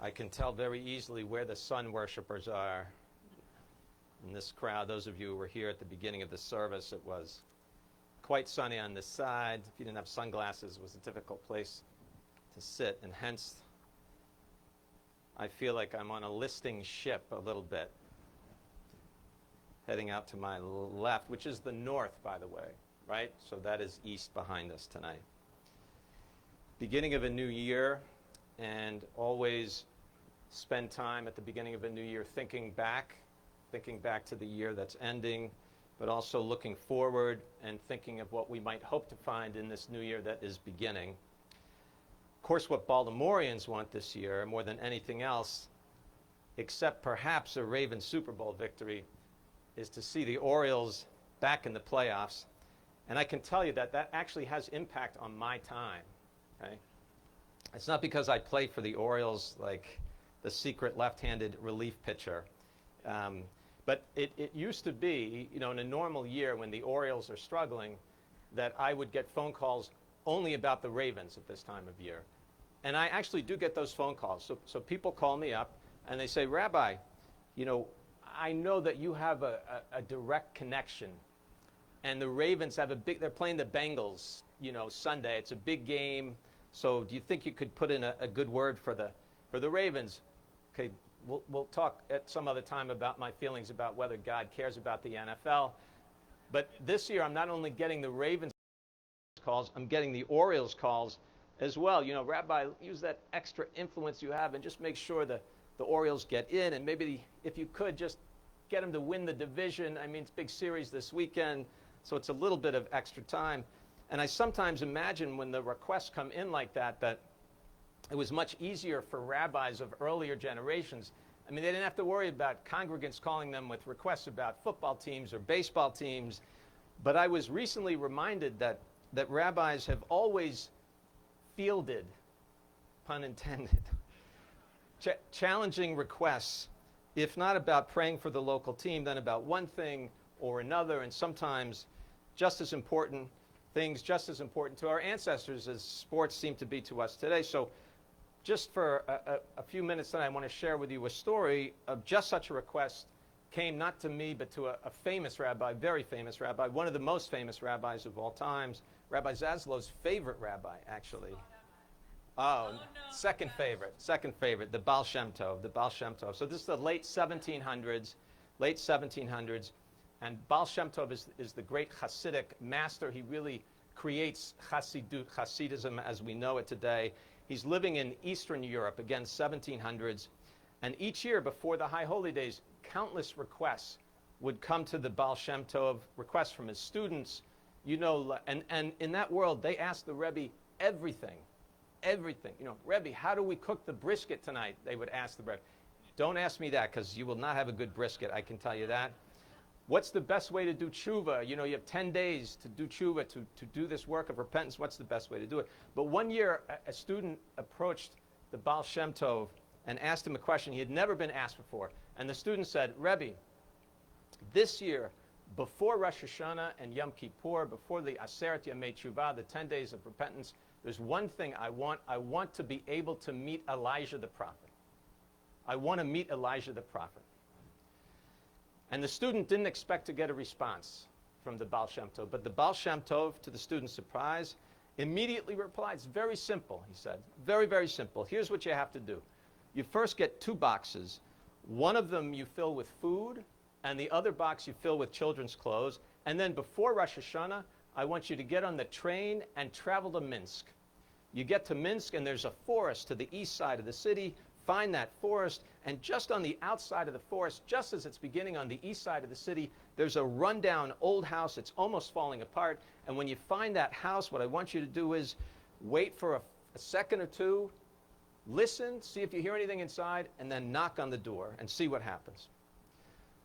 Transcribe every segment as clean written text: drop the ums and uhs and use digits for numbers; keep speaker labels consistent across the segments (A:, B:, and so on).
A: I can tell very easily where the sun worshipers are in this crowd. Those of you who were here at the beginning of the service, it was quite sunny on this side. If you didn't have sunglasses, it was a difficult place to sit, and hence I feel like I'm on a listing ship a little bit, heading out to my left, which is the north, by the way, right? So that is east behind us tonight. Beginning of a new year, and always spend time at the beginning of a new year thinking back to the year that's ending, but also looking forward and thinking of what we might hope to find in this new year that is beginning. Of course, what Baltimoreans want this year, more than anything else, except perhaps a Ravens Super Bowl victory, is to see the Orioles back in the playoffs. And I can tell you that that actually has impact on my time. Okay? It's not because I play for the Orioles like the secret left-handed relief pitcher. But it used to be, in a normal year when the Orioles are struggling, that I would get phone calls only about the Ravens at this time of year. And I actually do get those phone calls. So people call me up and they say, Rabbi, I know that you have a direct connection. And the Ravens have they're playing the Bengals, Sunday. It's a big game. So do you think you could put in a good word for the Ravens? Okay, we'll talk at some other time about my feelings about whether God cares about the NFL. But this year, I'm not only getting the Ravens calls, I'm getting the Orioles calls as well. Rabbi, use that extra influence you have and just make sure the Orioles get in. And maybe if you could just get them to win the division. I mean, it's a big series this weekend, so it's a little bit of extra time. And I sometimes imagine when the requests come in like that it was much easier for rabbis of earlier generations. I mean, they didn't have to worry about congregants calling them with requests about football teams or baseball teams. But I was recently reminded that rabbis have always fielded, pun intended, challenging requests, if not about praying for the local team, then about one thing or another, and sometimes just as important to our ancestors as sports seem to be to us today. So just for a few minutes then, I want to share with you a story of just such a request. Came not to me, but to a famous rabbi, very famous rabbi, one of the most famous rabbis of all times, Rabbi Zaslow's favorite rabbi, actually. Oh, no. Second favorite, the Baal Shem Tov. So this is the late 1700s, and Baal Shem Tov is the great Hasidic master. He really creates Hasidism as we know it today. He's living in Eastern Europe, again, 1700s. And each year before the High Holy Days, countless requests would come to the Baal Shem Tov, requests from his students. And in that world, they asked the Rebbe everything. Rebbe, how do we cook the brisket tonight? They would ask the Rebbe. Don't ask me that, because you will not have a good brisket, I can tell you that. What's the best way to do tshuva? You have 10 days to do tshuva, to do this work of repentance. What's the best way to do it? But one year, a student approached the Baal Shem Tov and asked him a question he had never been asked before. And the student said, Rebbe, this year, before Rosh Hashanah and Yom Kippur, before the Aseret Yamei Tshuva, the 10 days of repentance, there's one thing I want. I want to be able to meet Elijah the prophet. I want to meet Elijah the prophet. And the student didn't expect to get a response from the Baal Shem Tov. But the Baal Shem Tov, to the student's surprise, immediately replied, it's very simple, he said. Very, very simple. Here's what you have to do. You first get 2 boxes. One of them you fill with food, and the other box you fill with children's clothes. And then before Rosh Hashanah, I want you to get on the train and travel to Minsk. You get to Minsk, and there's a forest to the east side of the city. Find that forest, and just on the outside of the forest, just as it's beginning on the east side of the city, there's a rundown old house. It's almost falling apart. And when you find that house, what I want you to do is wait for a second or two, listen, see if you hear anything inside, and then knock on the door and see what happens.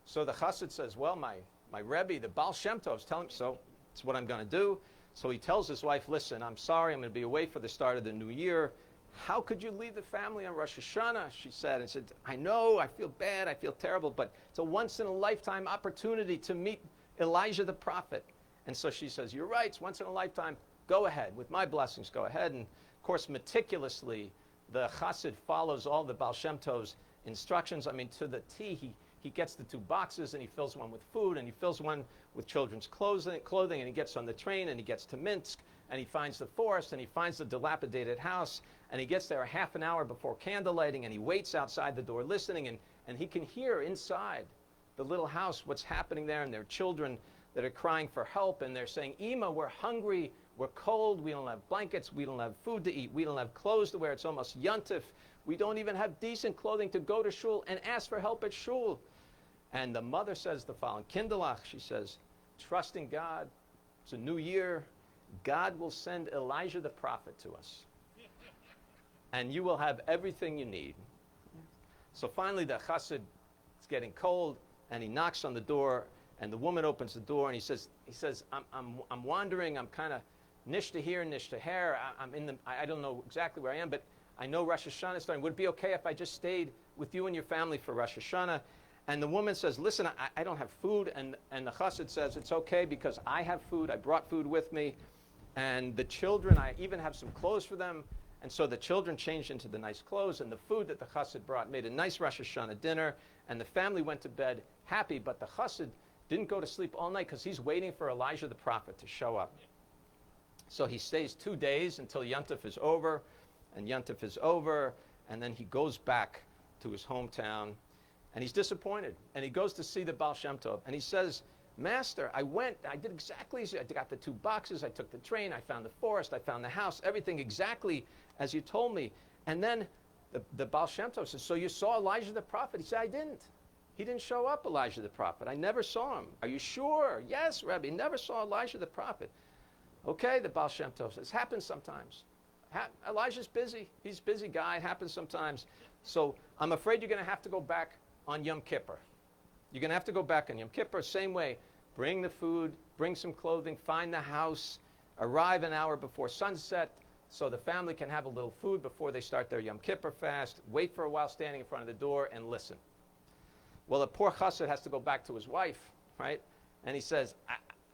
A: So the chassid says, well, my Rebbe, the Baal Shem Tov, is telling me, so it's what I'm going to do. So he tells his wife, listen, I'm sorry, I'm going to be away for the start of the new year. How could you leave the family on Rosh Hashanah? She said, and said, I know, I feel bad, I feel terrible, but it's a once-in-a-lifetime opportunity to meet Elijah the prophet. And so she says, you're right, it's once in a lifetime. Go ahead, with my blessings, go ahead. And of course, meticulously, the chassid follows all the Baal Shem Tov's instructions. I mean, to the T. He gets the 2 boxes, and he fills one with food, and he fills one with children's clothing, and he gets on the train, and he gets to Minsk, and he finds the forest, and he finds the dilapidated house, and he gets there a half an hour before candle lighting, and he waits outside the door listening, and he can hear inside the little house what's happening there, and there are children that are crying for help, and they're saying, Ima, we're hungry, we're cold, we don't have blankets, we don't have food to eat, we don't have clothes to wear, it's almost Yontif, we don't even have decent clothing to go to shul and ask for help at shul. And the mother says the following, Kindelach, she says, trust in God, it's a new year, God will send Elijah the prophet to us, and you will have everything you need. So finally the chassid, it's getting cold, and he knocks on the door, and the woman opens the door, and he says, I'm wandering, I'm kind of nish to here, nish to here, I don't know exactly where I am, but I know Rosh Hashanah is starting. Would it be okay if I just stayed with you and your family for Rosh Hashanah? And the woman says, listen, I don't have food, and the chassid says, it's okay because I have food, I brought food with me, and the children, I even have some clothes for them. And so the children changed into the nice clothes, and the food that the chassid brought made a nice Rosh Hashanah dinner, and the family went to bed happy, but the chassid didn't go to sleep all night because he's waiting for Elijah the prophet to show up. So he stays 2 days until Yontif is over, and Yontif is over, and then he goes back to his hometown, and he's disappointed, and he goes to see the Baal Shem Tov, and he says, Master, I did exactly as I got the 2 boxes, I took the train, I found the forest, I found the house, everything exactly as you told me. And then the Baal Shem Tov says, so you saw Elijah the prophet? He said, I didn't. He didn't show up, Elijah the prophet. I never saw him. Are you sure? Yes, Rabbi, never saw Elijah the prophet. Okay, the Baal Shem Tov says, happens sometimes. Elijah's busy. He's a busy guy. It happens sometimes. So I'm afraid you're going to have to go back on Yom Kippur. You're going to have to go back on Yom Kippur, same way. Bring the food, bring some clothing, find the house, arrive an hour before sunset so the family can have a little food before they start their Yom Kippur fast, wait for a while standing in front of the door and listen. Well, the poor chassid has to go back to his wife, right? And he says,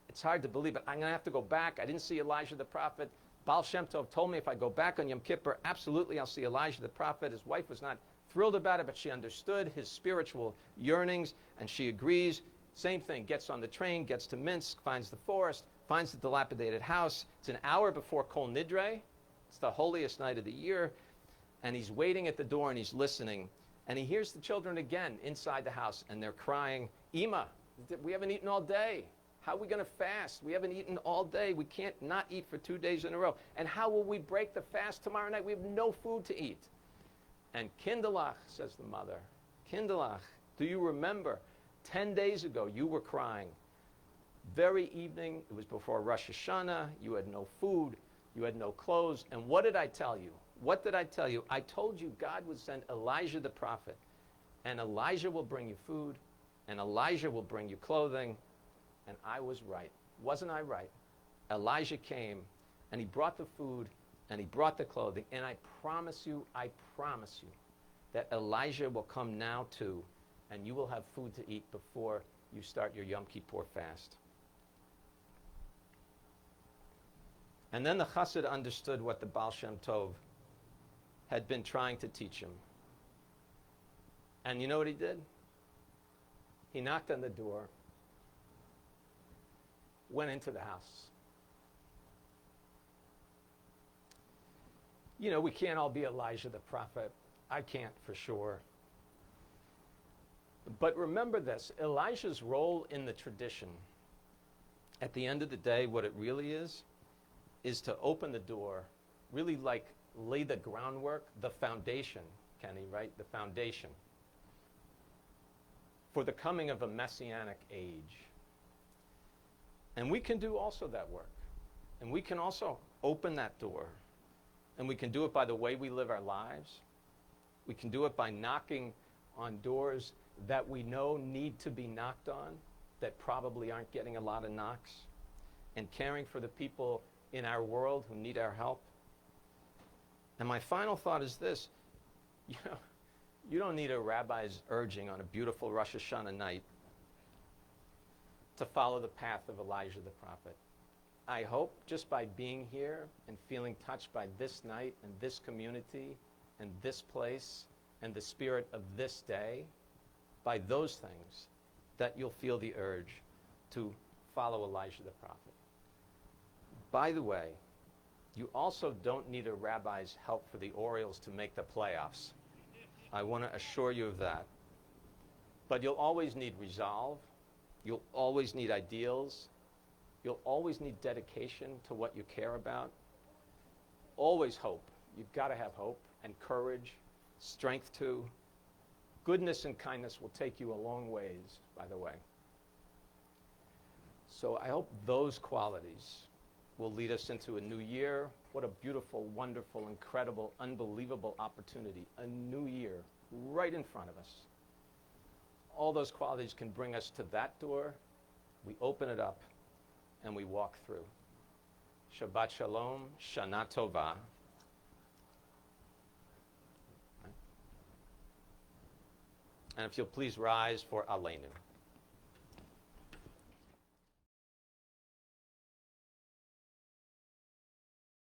A: it's hard to believe it. I'm going to have to go back. I didn't see Elijah the prophet. Baal Shem Tov told me if I go back on Yom Kippur, absolutely I'll see Elijah the prophet. His wife was not thrilled about it, but she understood his spiritual yearnings, and she agrees. Same thing, gets on the train, gets to Minsk, finds the forest, finds the dilapidated house. It's an hour before Kol Nidre. It's the holiest night of the year, and he's waiting at the door, and he's listening, and he hears the children again inside the house, and they're crying, Ima, we haven't eaten all day. How are we going to fast? We haven't eaten all day. We can't not eat for 2 days in a row. And how will we break the fast tomorrow night? We have no food to eat. And Kindelach, says the mother, Kindelach, do you remember 10 days ago you were crying? Very evening, it was before Rosh Hashanah, you had no food, you had no clothes. And what did I tell you? What did I tell you? I told you God would send Elijah the prophet, and Elijah will bring you food, and Elijah will bring you clothing. And I was right. Wasn't I right? Elijah came, and he brought the food, and he brought the clothing. And I promise you, that Elijah will come now too, and you will have food to eat before you start your Yom Kippur fast. And then the chassid understood what the Baal Shem Tov had been trying to teach him. And you know what he did? He knocked on the door, went into the house. You know, we can't all be Elijah the prophet. I can't for sure. But remember this, Elijah's role in the tradition, at the end of the day, what it really is to open the door, really like lay the groundwork, the foundation, Kenny, right? The foundation for the coming of a messianic age. And we can do also that work. And we can also open that door. And we can do it by the way we live our lives. We can do it by knocking on doors that we know need to be knocked on, that probably aren't getting a lot of knocks, and caring for the people in our world who need our help. And my final thought is this. You don't need a rabbi's urging on a beautiful Rosh Hashanah night to follow the path of Elijah the prophet. I hope just by being here and feeling touched by this night and this community and this place and the spirit of this day, by those things, that you'll feel the urge to follow Elijah the prophet. By the way, you also don't need a rabbi's help for the Orioles to make the playoffs. I want to assure you of that. But you'll always need resolve. You'll always need ideals. You'll always need dedication to what you care about. Always hope. You've got to have hope and courage, strength too. Goodness and kindness will take you a long ways, by the way. So I hope those qualities will lead us into a new year. What a beautiful, wonderful, incredible, unbelievable opportunity. A new year right in front of us. All those qualities can bring us to that door. We open it up and we walk through. Shabbat Shalom, Shana Tova. And if you'll please rise for Aleinu.